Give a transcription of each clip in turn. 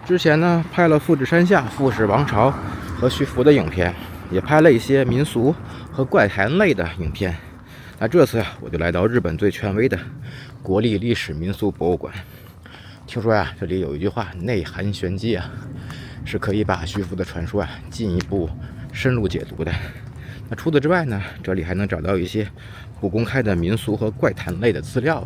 之前呢拍了富士山下、富士王朝和徐福的影片，也拍了一些民俗和怪谈类的影片。那这次我就来到日本最权威的国立历史民俗博物馆。听说这里有一句话内含玄机是可以把徐福的傳说进一步深入解读的。那除此之外呢，这里还能找到一些不公开的民俗和怪谈类的资料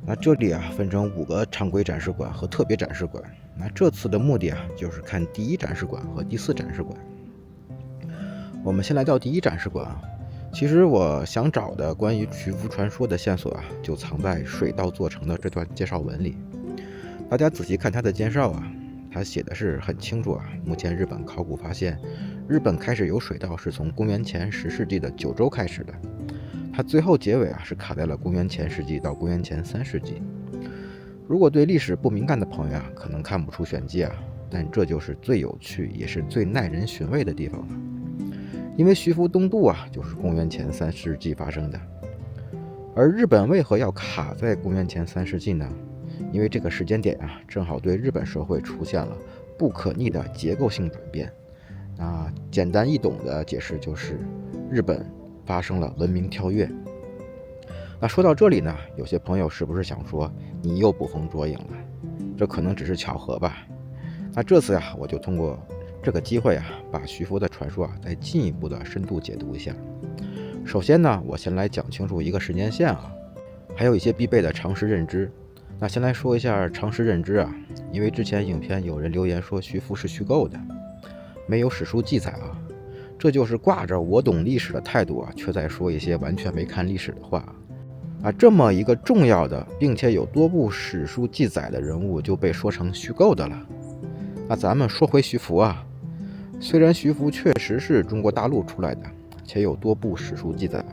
那这里分成5个常规展示馆和特別展示馆。那這次的目的就是看第1展示館和第4展示館。我們先來到第1展示館。其實我想找的關於徐福傳說的線索就藏在水稻做成的這段介紹文裡。大家仔細看它的介紹它寫的是很清楚目前日本考古發現，日本開始有水稻是從公元前10世紀的九州開始的。它最後結尾是卡在了公元前10世紀到公元前3世紀。如果對歷史不敏感的朋友可能看不出玄機但這就是最有趣也是最耐人尋味的地方了。因為徐福東渡就是公元前3世紀發生的。而日本為何要卡在公元前3世紀呢？因為這個時間點正好對日本社會出現了不可逆的結構性轉變。那簡單易懂的解釋就是日本發生了文明跳躍。那說到這裡呢，有些朋友是不是想說你又捕風捉影了？這可能只是巧合吧。那這次我就通過這個機會把徐福的傳說再進一步的深度解讀一下。首先呢，我先來講清楚一個時間線還有一些必備的常識認知。那先來說一下常識認知因為之前影片有人留言說徐福是虛構的，沒有史書記載這就是掛着我懂歷史的態度卻在說一些完全沒看歷史的話這麼一個重要的並且有多部史書記載的人物就被說成虛構的了。那咱們說回徐福雖然徐福確實是中國大陸出來的，且有多部史書記載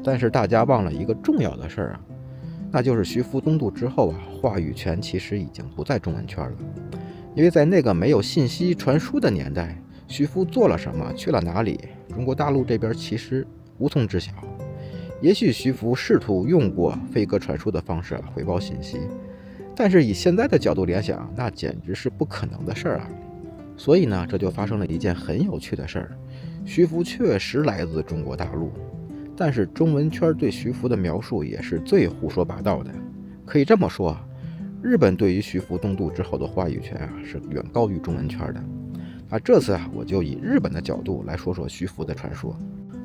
但是大家忘了一個重要的事那就是徐福東渡之後話語權其實已經不在中文圈了。因為在那個沒有信息傳輸的年代，徐福做了什麼，去了哪裡，中國大陸這邊其實無從知曉。也許徐福試圖用過飛鴿傳書的方式回報信息，但是以現在的角度聯想，那簡直是不可能的事所以呢，這就發生了一件很有趣的事徐福確實來自中國大陸，但是中文圈對徐福的描述也是最胡說八道的。可以這麼說日本對於徐福東渡之後的話語權是遠高於中文圈的。那這次我就以日本的角度來說說徐福的傳說。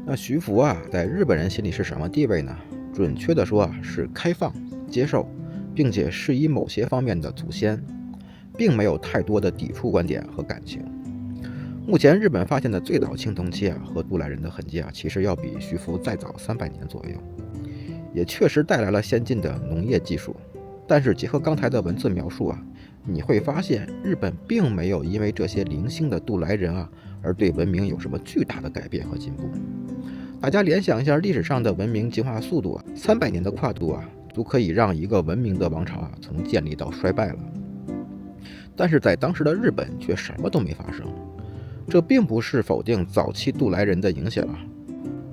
那徐福在日本人心裡是什麼地位呢？準確的說是開放、接受，並且是以某些方面的祖先，並沒有太多的抵觸觀點和感情。目前日本發現的最早青銅器和渡來人的痕跡其實要比徐福再早300年左右，也確實帶來了先進的農業技術。但是結合剛才的文字描述你會發現日本並沒有因為這些零星的渡來人而對文明有什麼巨大的改變和進步。大家聯想一下歷史上的文明進化速度300年的跨度足可以讓一個文明的王朝從建立到衰敗了。但是在當時的日本卻什麼都沒發生。這並不是否定早期渡來人的影響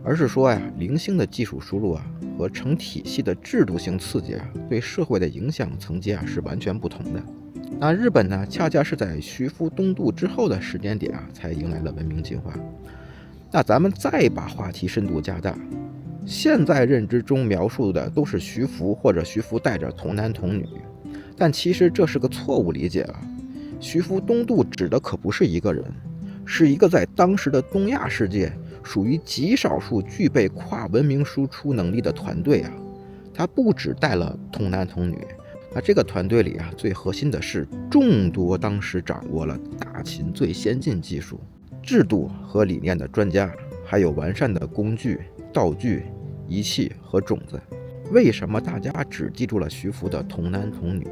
而是說零星的技術輸入和成體系的制度性刺激對社會的影響層級是完全不同的。那日本呢，恰恰是在徐福東渡之後的時間點才迎來了文明進化。那咱們再把話題深度加大，現在認知中描述的都是徐福或者徐福帶着童男童女，但其實這是個錯誤理解徐福東渡指的可不是一個人，是一個在當時的東亞世界屬於極少數具備跨文明輸出能力的團隊他不只帶了童男童女，那這個團隊裡最核心的是眾多當時掌握了大秦最先進技術、制度和理念的專家，還有完善的工具、道具、儀器和種子。為什麼大家只記住了徐福的童男童女？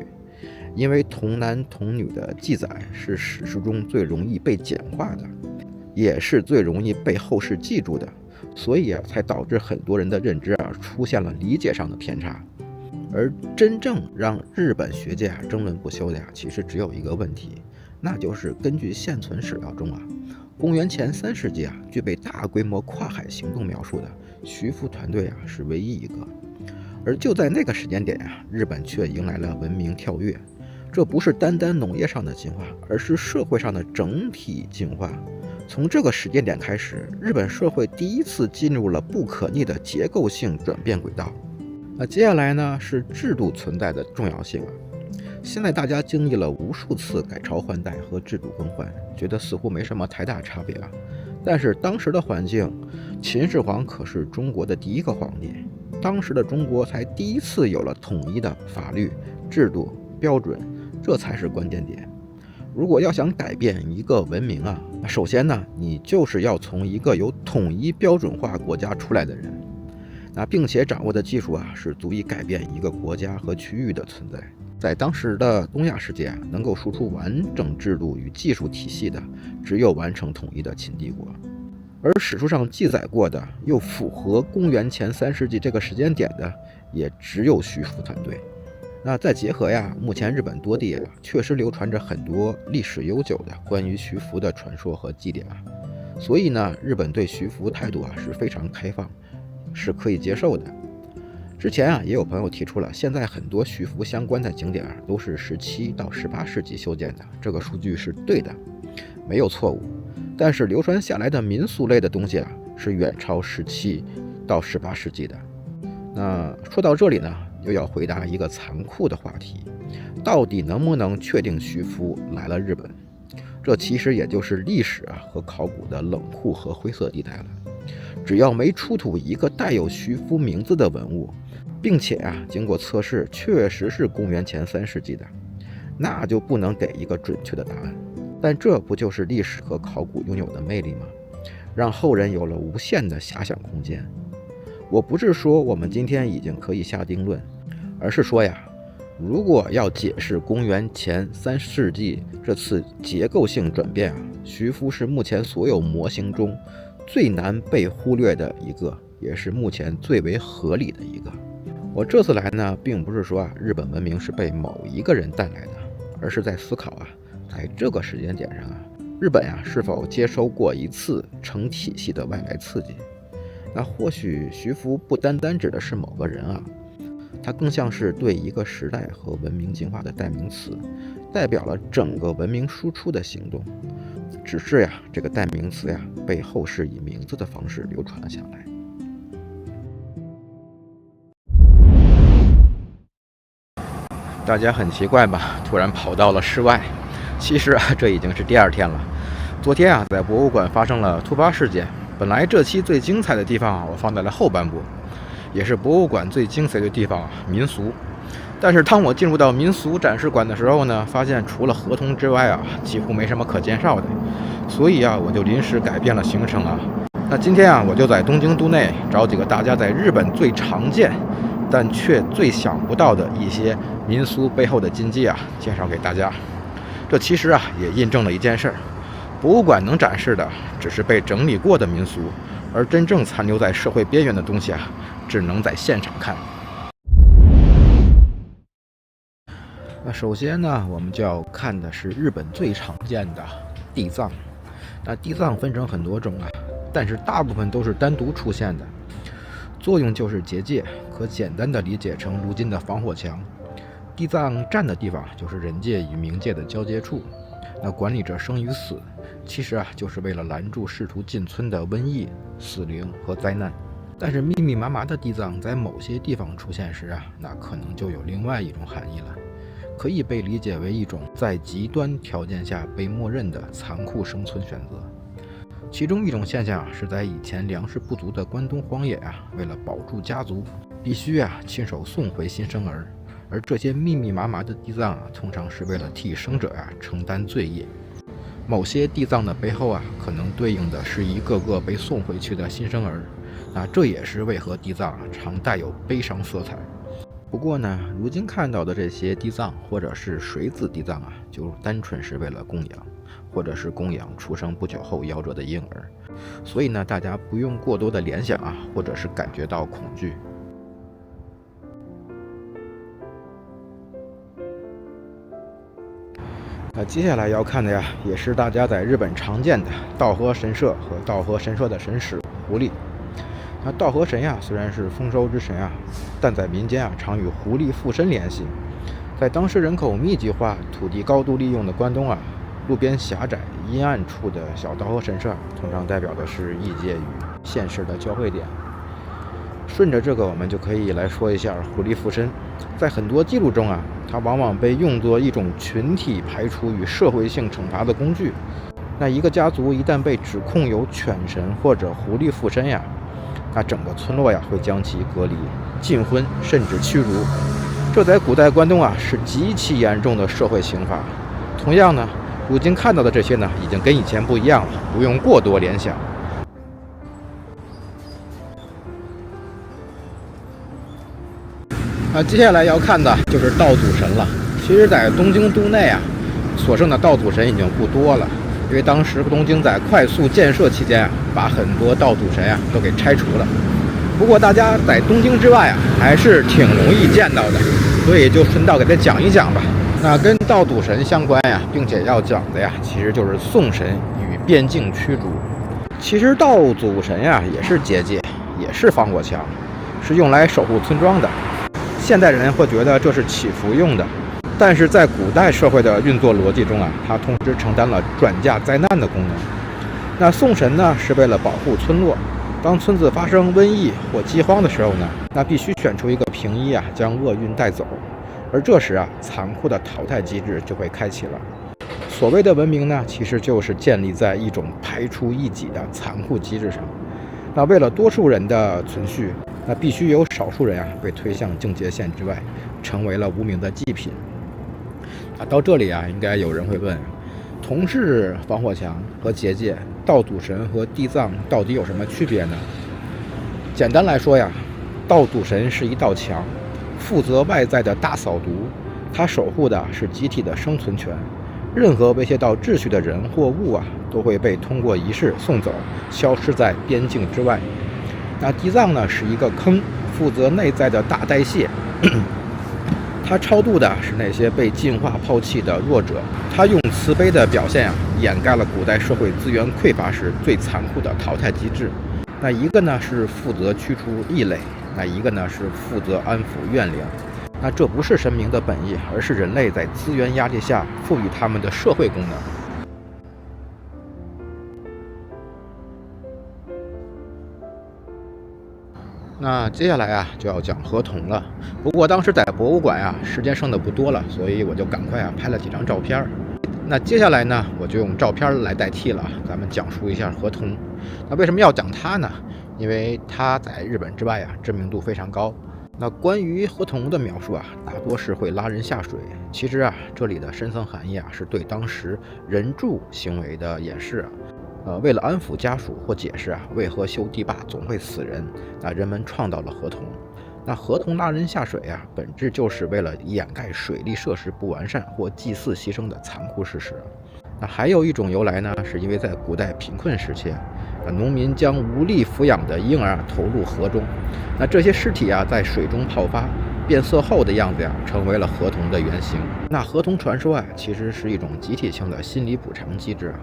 因為童男童女的記載是史書中最容易被簡化的，也是最容易被後世記住的，所以才導致很多人的認知出現了理解上的偏差。而真正讓日本學界爭論不休的其實只有一個問題，那就是根據現存史料中公元前3世紀具備大規模跨海行動描述的徐福團隊是唯一一個。而就在那個時間點呀，日本卻迎來了文明跳躍。這不是單單農業上的進化，而是社會上的整體進化。從這個時間點開始，日本社會第一次進入了不可逆的結構性轉變軌道。那接下來呢，是制度存在的重要性啊。現在大家經歷了無數次改朝換代和制度更換，覺得似乎沒什麼太大差別啊。但是當時的環境，秦始皇可是中國的第一個皇帝，當時的中國才第一次有了統一的法律、制度、標準，這才是關鍵點。如果要想改變一個文明啊，首先呢，你就是要從一個有統一標準化国家出來的人，並且掌握的技術啊，是足以改变一個国家和区域的存在。在当时的東亞世界啊，能夠輸出完整制度與技術體系的，只有完成統一的秦帝國。而史書上記載過的，又符合公元前3世紀這個時間點的，也只有徐福團隊。那再結合呀，目前日本多地確實流傳着很多歷史悠久的關於徐福的傳說和祭典啊，所以呢，日本對徐福態度啊是非常開放，是可以接受的。之前啊，也有朋友提出了，現在很多徐福相關的景點都是17到18世紀修建的，這個數據是對的，沒有錯誤。但是流傳下來的民俗類的東西啊，是遠超17到18世紀的。那說到這裡呢，又要回答一個殘酷的話題，到底能不能確定徐福來了日本？這其實也就是歷史啊和考古的冷酷和灰色地帶了。只要沒出土一個帶有徐福名字的文物，並且啊經過測試確實是公元前3世紀的，那就不能給一個準確的答案。但這不就是歷史和考古擁有的魅力嗎？讓後人有了無限的遐想空間。我不是說我們今天已經可以下定論，而是說呀，如果要解釋公元前3世紀這次結構性轉變啊，徐福是目前所有模型中最難被忽略的一個，也是目前最为合理的一个。我這次來呢，並不是說啊，日本文明是被某一個人帶來的，而是在思考啊，在這個時間點上啊，日本呀是否接收過一次成體系的外來刺激？那或許徐福不單單指的是某個人啊，它更像是對一個時代和文明進化的代名詞，代表了整個文明輸出的行動。只是呀，這個代名詞呀，被後世以名字的方式流傳了下來。大家很奇怪吧？突然跑到了室外。其實啊，這已經是第2天了。昨天啊，在博物館發生了突發事件。本來這期最精彩的地方啊，我放在了後半部，也是博物館最精髓的地方啊，民俗。但是當我進入到民俗展示館的時候呢，發現除了河童之外啊，幾乎沒什麼可介紹的。所以啊，我就臨時改變了行程啊。那今天啊，我就在東京都內找幾個大家在日本最常見，但卻最想不到的一些民俗背後的禁忌啊，介紹給大家。這其實啊，也印證了一件事兒。博物館能展示的只是被整理過的民俗，而真正殘留在社會邊緣的東西啊，只能在現場看。那首先呢，我們就要看的是日本最常見的地藏。那地藏分成很多種啊，但是大部分都是單獨出現的，作用就是結界，可簡單的理解成如今的防火牆。地藏站的地方就是人界與冥界的交接處，那管理着生與死，其實啊，就是為了攔住試圖進村的瘟疫、死靈和災難。但是密密麻麻的地藏在某些地方出現時啊，那可能就有另外一種含義了，可以被理解為一種在極端條件下被默認的殘酷生存選擇。其中一種現象是在以前糧食不足的關東荒野啊，為了保住家族，必須啊親手送回新生兒。而這些密密麻麻的地藏啊，通常是為了替生者啊承擔罪業。某些地藏的背後啊，可能對應的是一個個被送回去的新生兒。那這也是為何地藏啊常帶有悲傷色彩。不過呢，如今看到的這些地藏或者是水子地藏啊，就單純是為了供養，或者是供養出生不久後夭折的嬰兒。所以呢，大家不用過多的聯想啊，或者是感覺到恐懼。接下來要看的呀，也是大家在日本常見的稻荷神社和稻荷神社的神使狐狸。那稻荷神呀，虽然是丰收之神啊，但在民间啊常与狐狸附身联系。在当时人口密集化、土地高度利用的关东啊，路邊狹窄、陰暗處的小稻荷神社，通常代表的是异界與現實的交匯點。順着這個，我們就可以來說一下狐狸附身。在很多記錄中啊，它往往被用作一種群體排除與社會性懲罰的工具。那一個家族一旦被指控有犬神或者狐狸附身呀，那整個村落呀會將其隔離、禁婚，甚至驅逐。這在古代關東啊是極其嚴重的社會刑罰。同樣呢，如今看到的這些呢，已經跟以前不一樣了，不用過多聯想。接下來要看的就是道祖神了。其實，在東京都內啊，所剩的道祖神已經不多了，因為当時東京在快速建設期间啊，把很多道祖神啊都給拆除了。不過大家在東京之外啊，還是挺容易見到的，所以就順道給他講一講吧。那跟道祖神相關呀，並且要講的呀，其實就是宋神與邊境驅逐。其實道祖神呀，也是結界，也是防火牆，是用來守護村莊的。現代人會覺得這是祈福用的，但是在古代社會的運作邏輯中啊，它同時承擔了轉嫁災難的功能。那宋神呢，是為了保護村落，當村子發生瘟疫或饑荒的時候呢，那必須選出一個平醫啊，將厄運帶走。而這時啊，殘酷的淘汰機制就會開啟了。所謂的文明呢，其實就是建立在一種排除異己的殘酷機制上。那為了多數人的存續，那必須有少數人啊被推向境界線之外，成為了无名的祭品。到這裡啊，應該有人會問，同是防火牆和結界，道祖神和地藏到底有什麼區別呢？簡單來說呀，道祖神是一道牆，負責外在的大掃毒，它守護的是集體的生存權。任何威脅到秩序的人或物啊，都會被通過儀式送走，消失在邊境之外。那地藏呢，是一個坑，負責內在的大代謝。他超度的是那些被進化拋棄的弱者，他用慈悲的表現掩蓋了古代社會資源匱乏時最殘酷的淘汰機制。那一個呢是負責驅除異類，那一個呢是負責安撫怨靈。那這不是神明的本意，而是人類在資源壓力下賦予他們的社會功能。那接下來啊就要講河童了。不過當時在博物館啊，時間剩的不多了，所以我就趕快拍了幾張照片。那接下來呢，我就用照片來代替了，咱們講述一下河童。那為什麼要講它呢？因為它在日本之外啊，知名度非常高。那關於河童的描述啊，大多是會拉人下水。其實啊，這裡的深層含義啊，是對當時人柱行為的掩飾啊。為了安撫家屬或解釋啊，為何修堤壩總會死人，那人們創造了河童。那河童拉人下水啊，本質就是為了掩蓋水利設施不完善或祭祀犧牲的殘酷事實。那還有一種由來呢，是因為在古代貧困時期，農民將無力撫養的嬰兒投入河中，那這些屍體啊在水中泡發，變色後的樣子呀，成為了河童的原型。那河童傳說啊，其實是一種集體性的心理補償機制啊。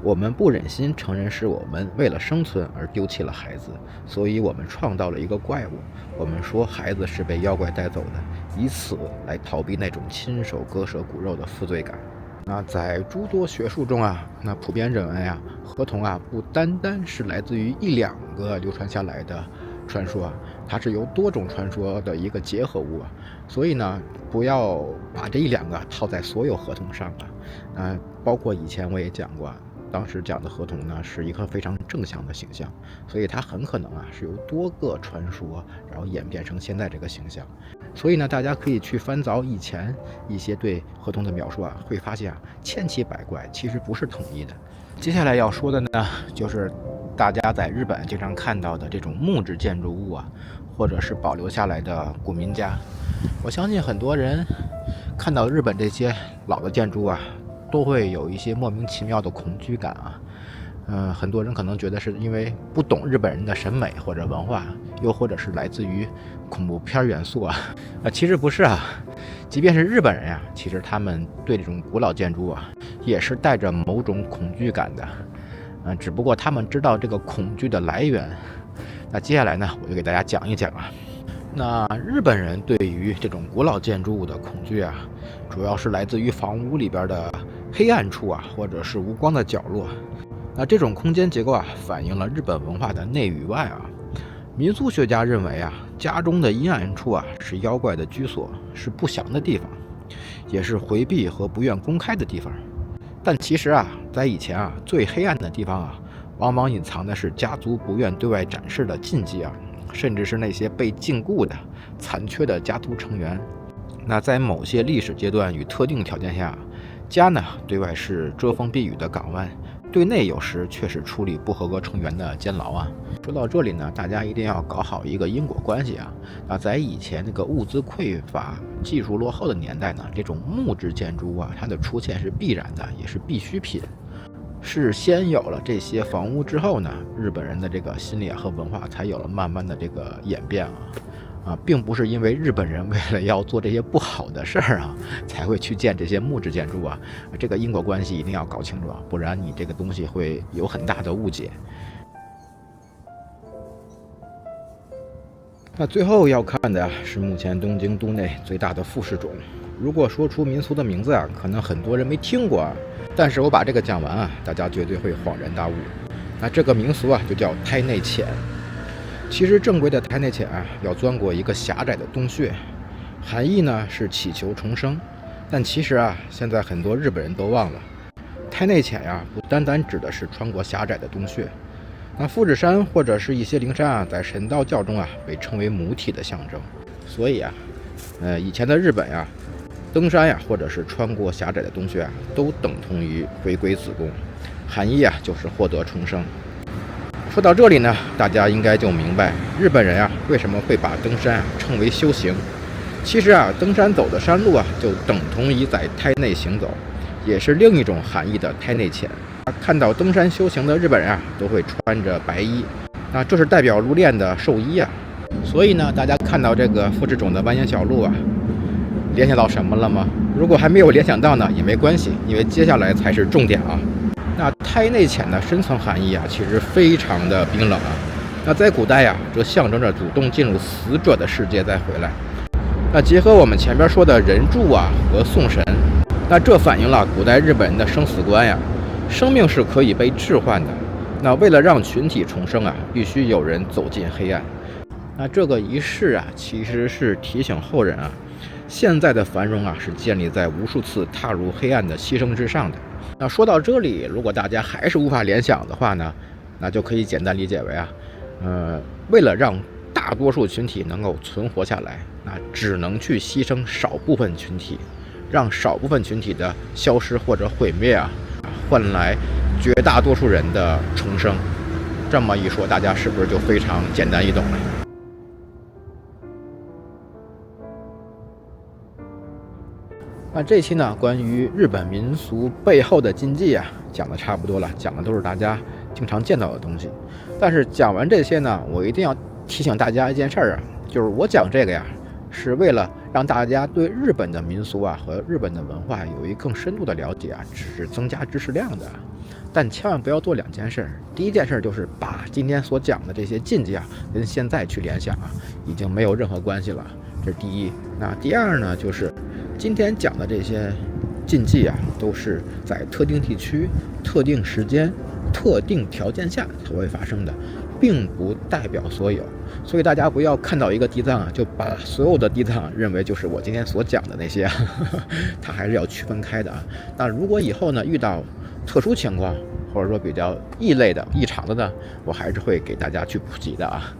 我們不忍心承認是我們為了生存而丟棄了孩子，所以我們創造了一個怪物。我們說孩子是被妖怪帶走的，以此來逃避那種親手割舍骨肉的負罪感。那在諸多學術中啊，那普遍認為啊，河童啊不單單是來自於一兩個流傳下來的傳說，它是由多種傳說的一個結合物啊。所以呢，不要把这一兩個套在所有河童上啊。包括以前我也講過，當時講的河童呢是一個非常正向的形象，所以它很可能啊是由多個傳說然後演變成現在這個形象。所以呢，大家可以去翻找以前一些對河童的描述啊，會發現啊千奇百怪，其實不是統一的。接下來要說的呢，就是大家在日本經常看到的這種木質建築物啊，或者是保留下來的古民家。我相信很多人看到日本這些老的建築啊，都會有一些莫名其妙的恐懼感啊。很多人可能覺得是因為不懂日本人的審美或者文化，又或者是來自於恐怖片元素啊。其實不是啊，即便是日本人呀，其實他們對這種古老建築啊，也是帶着某種恐懼感的。只不過他們知道這個恐懼的來源，那接下來呢，我就給大家講一講啊。那日本人對於這種古老建築物的恐懼啊，主要是來自於房屋裡邊的黑暗處啊，或者是無光的角落。那這種空間結構啊，反映了日本文化的內與外啊。民俗學家認為啊，家中的陰暗處啊，是妖怪的居所，是不祥的地方，也是回避和不願公開的地方。但其實啊，在以前啊，最黑暗的地方啊，往往隱藏的是家族不願對外展示的禁忌啊，甚至是那些被禁锢的殘缺的家族成員。那在某些歷史階段與特定條件下，家呢對外是遮風避雨的港灣，對內有時卻是處理不合格成員的監牢啊。說到這裡呢，大家一定要搞好一個因果關係啊。那在以前那個物資匱乏、技術落後的年代呢，这種木質建築物啊，它的出現是必然的，也是必需品。是先有了這些房屋之後呢，日本人的这個心理和文化才有了慢慢的这個演變啊，並不是因為日本人為了要做這些不好的事兒啊，才會去建這些木質建築啊。這個因果關係一定要搞清楚啊，不然你這個東西會有很大的誤解。那最後要看的是目前東京都內最大的富士冢。如果說出民俗的名字啊，可能很多人沒聽過啊，但是我把這個講完啊，大家絕對會恍然大悟。那這個民俗啊，就叫胎內潛。其實正規的胎內潛啊，要鑽過一個狹窄的洞穴，含義呢是祈求重生。但其實啊，現在很多日本人都忘了，胎內潛呀，不單單指的是穿過狹窄的洞穴。那富士山或者是一些靈山啊，在神道教中啊，被稱為母體的象徵。所以啊，以前的日本呀，登山呀，或者是穿過狹窄的洞穴啊，都等同於回歸子宮，含義啊就是獲得重生。說到這裡呢，大家應該就明白日本人啊為什麼會把登山啊稱為修行。其實啊，登山走的山路啊，就等同於在胎內行走，也是另一種含義的胎內潛。看到登山修行的日本人啊，都會穿着白衣，那這是代表入殮的壽衣啊。所以呢，大家看到這個富士冢的蜿蜒小路啊，聯想到什麼了嗎？如果還沒有聯想到呢，也沒關係，因為接下來才是重點啊。那胎內潛的深層含義啊，其實非常的冰冷啊。那在古代呀，這象徵着主動進入死者的世界再回來。那結合我們前邊說的人柱啊和送神，那這反映了古代日本人的生死觀呀。生命是可以被置換的。那為了讓群體重生啊，必須有人走進黑暗。那這個儀式啊，其實是提醒後人啊，現在的繁榮啊，是建立在無數次踏入黑暗的犧牲之上的。那說到這裡，如果大家還是無法聯想的話呢，那就可以簡單理解為啊，為了讓大多數群體能夠存活下來，那只能去犧牲少部分群體，讓少部分群體的消失或者毀滅啊，換來絕大多數人的重生。這麼一說，大家是不是就非常簡單易懂了？那這期呢，關於日本民俗背後的禁忌啊，講的差不多了，講的都是大家經常見到的東西。但是講完這些呢，我一定要提醒大家一件事兒啊，就是我講這個呀，是為了讓大家對日本的民俗啊和日本的文化有一更深度的了解啊，只是增加知識量的。但千萬不要做两件事。第一件事就是把今天所講的這些禁忌啊，跟現在去聯想啊，已經沒有任何關係了。這是第一。那第二呢，就是今天講的這些禁忌啊，都是在特定地區、特定時間、特定條件下才會發生的，並不代表所有。所以大家不要看到一個地藏啊，就把所有的地藏認為就是我今天所講的那些啊，它還是要區分開的啊。那如果以後呢遇到特殊情況，或者說比較異類的、異常的呢，我還是会給大家去普及的啊。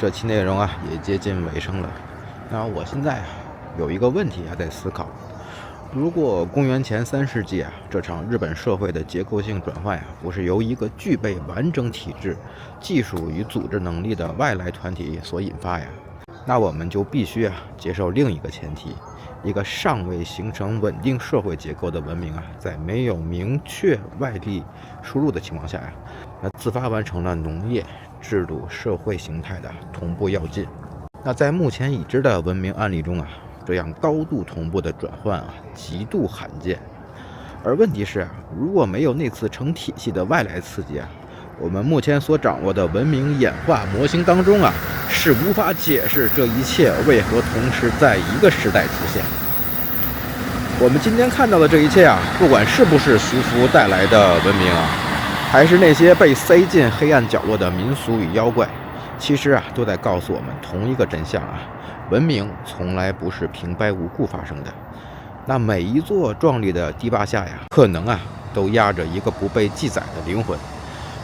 這期內容啊也接近尾聲了。那我現在有一個問題還在思考：如果公元前3世紀啊，這場日本社會的結構性轉換啊，不是由一個具備完整體制、技術與組織能力的外來團體所引發呀，那我們就必須啊接受另一個前提。一個尚未形成穩定社會結構的文明啊，在沒有明確外力輸入的情況下呀，那自發完成了農業、制度、社會形態的同步躍進。那在目前已知的文明案例中啊，這樣高度同步的轉換啊，極度罕見。而問題是啊，如果沒有那次成體系的外來刺激啊，我們目前所掌握的文明演化模型当中啊，是无法解釋這一切為何同時在一個時代出現。我們今天看到的這一切啊，不管是不是徐福帶來的文明啊，還是那些被塞進黑暗角落的民俗與妖怪，其實啊，都在告訴我們同一個真相啊：文明從來不是平白無故發生的。那每一座壯麗的堤壩下呀，可能啊，都壓着一個不被記載的靈魂；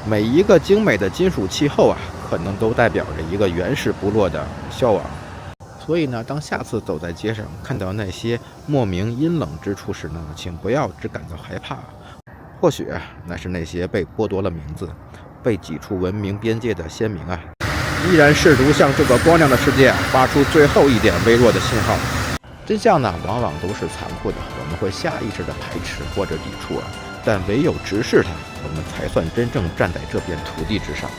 每一個精美的金屬器后啊，可能都代表着一個原始部落的消亡。所以呢，当下次走在街上看到那些莫名陰冷之處時呢，請不要只感到害怕，或許那是那些被剥夺了名字、被挤出文明邊界的先民啊，依然試圖向这個光亮的世界發出最後一點微弱的信號。真相呢，往往都是殘酷的，我們會下意識的排斥或者抵觸啊，但唯有直視它，我們才算真正站在這片土地之上。